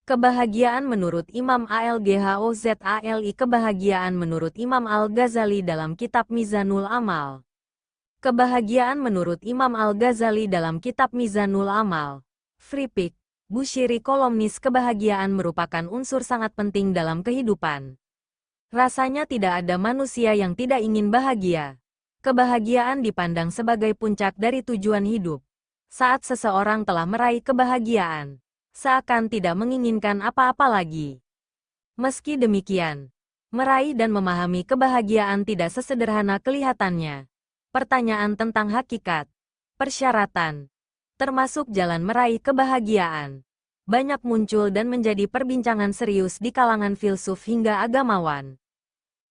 Kebahagiaan menurut Imam Al-Ghazali. Kebahagiaan menurut Imam Al-Ghazali dalam kitab Mizanul Amal. Kebahagiaan menurut Imam Al-Ghazali dalam kitab Mizanul Amal. Free Pick, Bushiri kolumnis. Kebahagiaan merupakan unsur sangat penting dalam kehidupan. Rasanya tidak ada manusia yang tidak ingin bahagia. Kebahagiaan dipandang sebagai puncak dari tujuan hidup. Saat seseorang telah meraih kebahagiaan, seakan tidak menginginkan apa-apa lagi. Meski demikian, meraih dan memahami kebahagiaan tidak sesederhana kelihatannya. Pertanyaan tentang hakikat, persyaratan, termasuk jalan meraih kebahagiaan, banyak muncul dan menjadi perbincangan serius di kalangan filsuf hingga agamawan.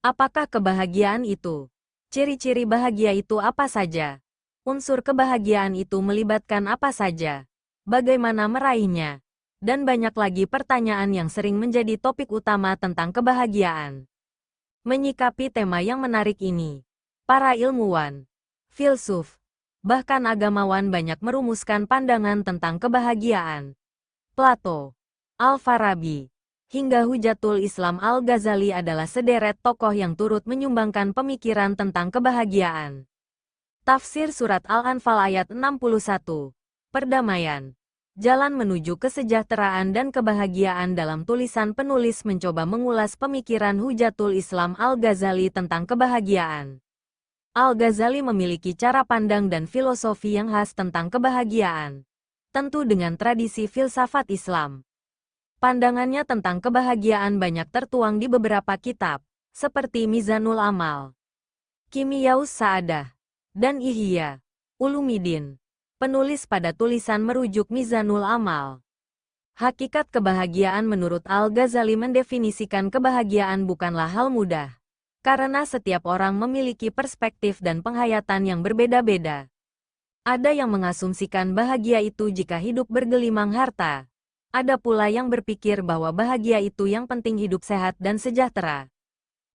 Apakah kebahagiaan itu? Ciri-ciri bahagia itu apa saja? Unsur kebahagiaan itu melibatkan apa saja? Bagaimana meraihnya? Dan banyak lagi pertanyaan yang sering menjadi topik utama tentang kebahagiaan. Menyikapi tema yang menarik ini, para ilmuwan, filsuf, bahkan agamawan banyak merumuskan pandangan tentang kebahagiaan. Plato, Al-Farabi, hingga Hujatul Islam Al-Ghazali adalah sederet tokoh yang turut menyumbangkan pemikiran tentang kebahagiaan. Tafsir Surat Al-Anfal ayat 61, Perdamaian. Jalan menuju kesejahteraan dan kebahagiaan. Dalam tulisan penulis mencoba mengulas pemikiran Hujatul Islam Al-Ghazali tentang kebahagiaan. Al-Ghazali memiliki cara pandang dan filosofi yang khas tentang kebahagiaan, tentu dengan tradisi filsafat Islam. Pandangannya tentang kebahagiaan banyak tertuang di beberapa kitab, seperti Mizanul Amal, Kimiyaus Sa'adah, dan Ihya Ulumuddin. Penulis pada tulisan merujuk Mizanul Amal. Hakikat kebahagiaan menurut Al-Ghazali mendefinisikan kebahagiaan bukanlah hal mudah. Karena setiap orang memiliki perspektif dan penghayatan yang berbeda-beda. Ada yang mengasumsikan bahagia itu jika hidup bergelimang harta. Ada pula yang berpikir bahwa bahagia itu yang penting hidup sehat dan sejahtera.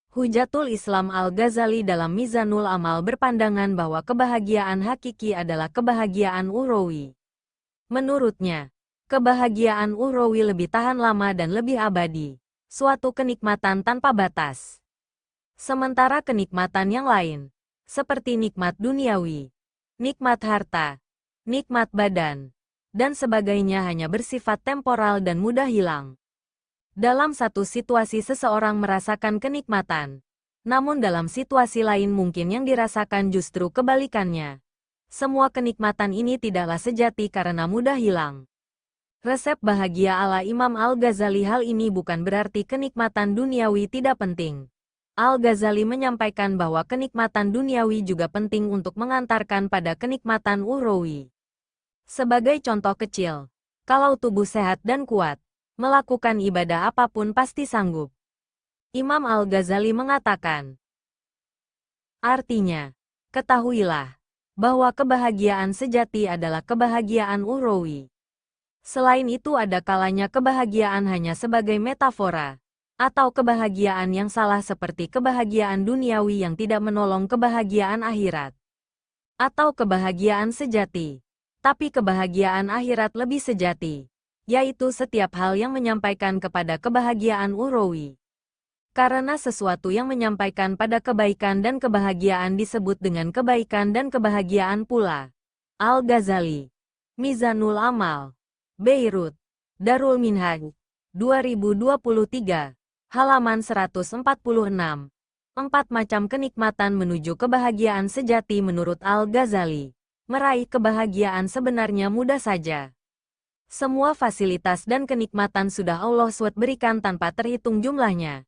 Hujatul Islam Al-Ghazali dalam Mizanul Amal berpandangan bahwa kebahagiaan hakiki adalah kebahagiaan ukhrawi. Menurutnya, kebahagiaan ukhrawi lebih tahan lama dan lebih abadi, suatu kenikmatan tanpa batas. Sementara kenikmatan yang lain, seperti nikmat duniawi, nikmat harta, nikmat badan, dan sebagainya hanya bersifat temporal dan mudah hilang. Dalam satu situasi seseorang merasakan kenikmatan, namun dalam situasi lain mungkin yang dirasakan justru kebalikannya. Semua kenikmatan ini tidaklah sejati karena mudah hilang. Resep bahagia ala Imam Al-Ghazali. Hal ini bukan berarti kenikmatan duniawi tidak penting. Al-Ghazali menyampaikan bahwa kenikmatan duniawi juga penting untuk mengantarkan pada kenikmatan ukhrawi. Sebagai contoh kecil, kalau tubuh sehat dan kuat, melakukan ibadah apapun pasti sanggup. Imam Al-Ghazali mengatakan, artinya, ketahuilah bahwa kebahagiaan sejati adalah kebahagiaan ukhrawi. Selain itu ada kalanya kebahagiaan hanya sebagai metafora, atau kebahagiaan yang salah seperti kebahagiaan duniawi yang tidak menolong kebahagiaan akhirat. Atau kebahagiaan sejati, tapi kebahagiaan akhirat lebih sejati, yaitu setiap hal yang menyampaikan kepada kebahagiaan ukhrawi. Karena sesuatu yang menyampaikan pada kebaikan dan kebahagiaan disebut dengan kebaikan dan kebahagiaan pula. Al-Ghazali, Mizanul Amal, Beirut, Darul Minhaj, 2023, halaman 146. 4 macam kenikmatan menuju kebahagiaan sejati menurut Al-Ghazali. Meraih kebahagiaan sebenarnya mudah saja. Semua fasilitas dan kenikmatan sudah Allah SWT berikan tanpa terhitung jumlahnya.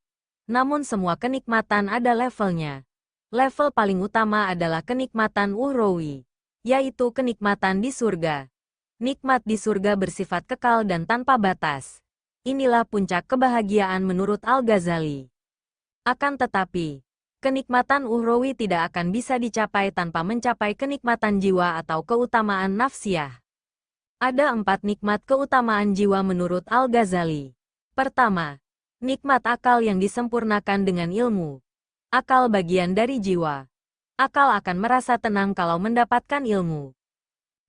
Namun semua kenikmatan ada levelnya. Level paling utama adalah kenikmatan ukhrawi, yaitu kenikmatan di surga. Nikmat di surga bersifat kekal dan tanpa batas. Inilah puncak kebahagiaan menurut Al-Ghazali. Akan tetapi, kenikmatan ukhrawi tidak akan bisa dicapai tanpa mencapai kenikmatan jiwa atau keutamaan nafsiyah. Ada 4 nikmat keutamaan jiwa menurut Al-Ghazali. Pertama, nikmat akal yang disempurnakan dengan ilmu. Akal bagian dari jiwa. Akal akan merasa tenang kalau mendapatkan ilmu.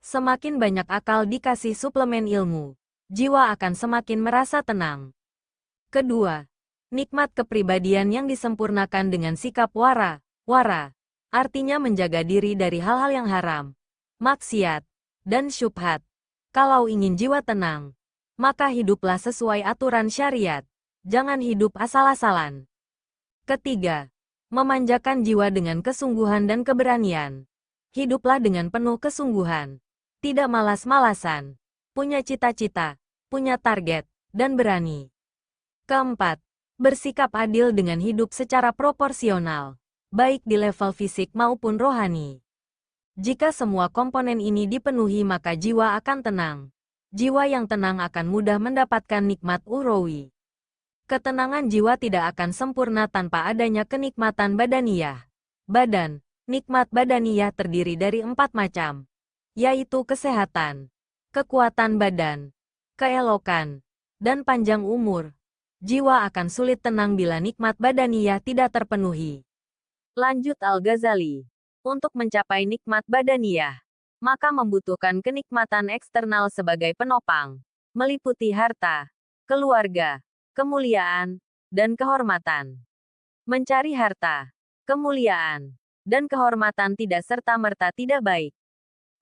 Semakin banyak akal dikasih suplemen ilmu, jiwa akan semakin merasa tenang. Kedua, nikmat kepribadian yang disempurnakan dengan sikap wara. Wara artinya menjaga diri dari hal-hal yang haram, maksiat, dan syubhat. Kalau ingin jiwa tenang, maka hiduplah sesuai aturan syariat. Jangan hidup asal-asalan. Ketiga, memanjakan jiwa dengan kesungguhan dan keberanian. Hiduplah dengan penuh kesungguhan, tidak malas-malasan, punya cita-cita, punya target, dan berani. Keempat, bersikap adil dengan hidup secara proporsional, baik di level fisik maupun rohani. Jika semua komponen ini dipenuhi maka jiwa akan tenang. Jiwa yang tenang akan mudah mendapatkan nikmat ukhrawi. Ketenangan jiwa tidak akan sempurna tanpa adanya kenikmatan badaniyah. Nikmat badaniyah terdiri dari 4 macam, yaitu kesehatan, kekuatan badan, keelokan, dan panjang umur. Jiwa akan sulit tenang bila nikmat badaniyah tidak terpenuhi. Lanjut Al-Ghazali. Untuk mencapai nikmat badaniyah, maka membutuhkan kenikmatan eksternal sebagai penopang, meliputi harta, keluarga, kemuliaan, dan kehormatan. Mencari harta, kemuliaan, dan kehormatan tidak serta-merta tidak baik.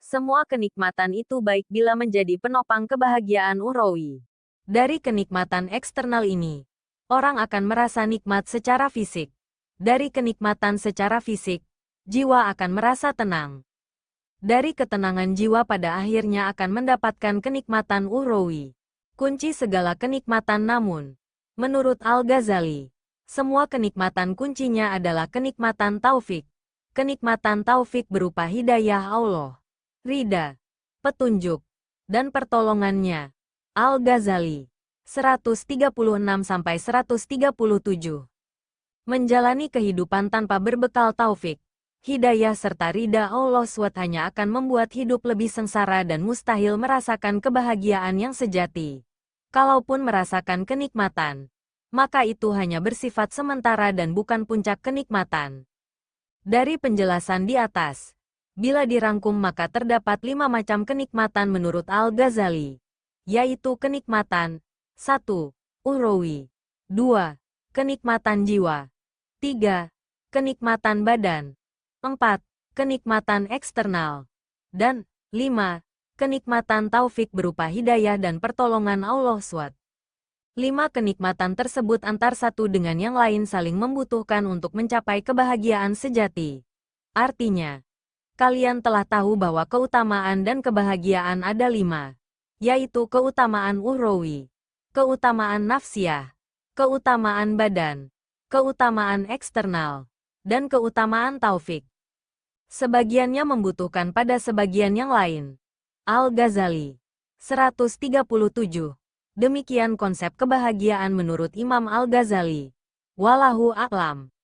Semua kenikmatan itu baik bila menjadi penopang kebahagiaan ukhrawi. Dari kenikmatan eksternal ini, orang akan merasa nikmat secara fisik. Dari kenikmatan secara fisik, jiwa akan merasa tenang. Dari ketenangan jiwa pada akhirnya akan mendapatkan kenikmatan ukhrawi. Kunci segala kenikmatan namun, menurut Al-Ghazali, semua kenikmatan kuncinya adalah kenikmatan taufik. Kenikmatan taufik berupa hidayah Allah, ridha, petunjuk, dan pertolongannya. Al-Ghazali 136-137. Menjalani kehidupan tanpa berbekal taufik, hidayah serta ridha Allah SWT hanya akan membuat hidup lebih sengsara dan mustahil merasakan kebahagiaan yang sejati. Kalaupun merasakan kenikmatan, maka itu hanya bersifat sementara dan bukan puncak kenikmatan. Dari penjelasan di atas, bila dirangkum maka terdapat 5 macam kenikmatan menurut Al-Ghazali, yaitu kenikmatan 1. Ukhrawi, 2. Kenikmatan jiwa, 3. Kenikmatan badan, 4. Kenikmatan eksternal, dan 5. Kenikmatan taufik berupa hidayah dan pertolongan Allah SWT. 5 kenikmatan tersebut antar satu dengan yang lain saling membutuhkan untuk mencapai kebahagiaan sejati. Artinya, kalian telah tahu bahwa keutamaan dan kebahagiaan ada 5, yaitu keutamaan ukhrawi, keutamaan nafsiyah, keutamaan badan, keutamaan eksternal, dan keutamaan taufik. Sebagiannya membutuhkan pada sebagian yang lain. Al-Ghazali 137. Demikian konsep kebahagiaan menurut Imam Al-Ghazali. Wallahu a'lam.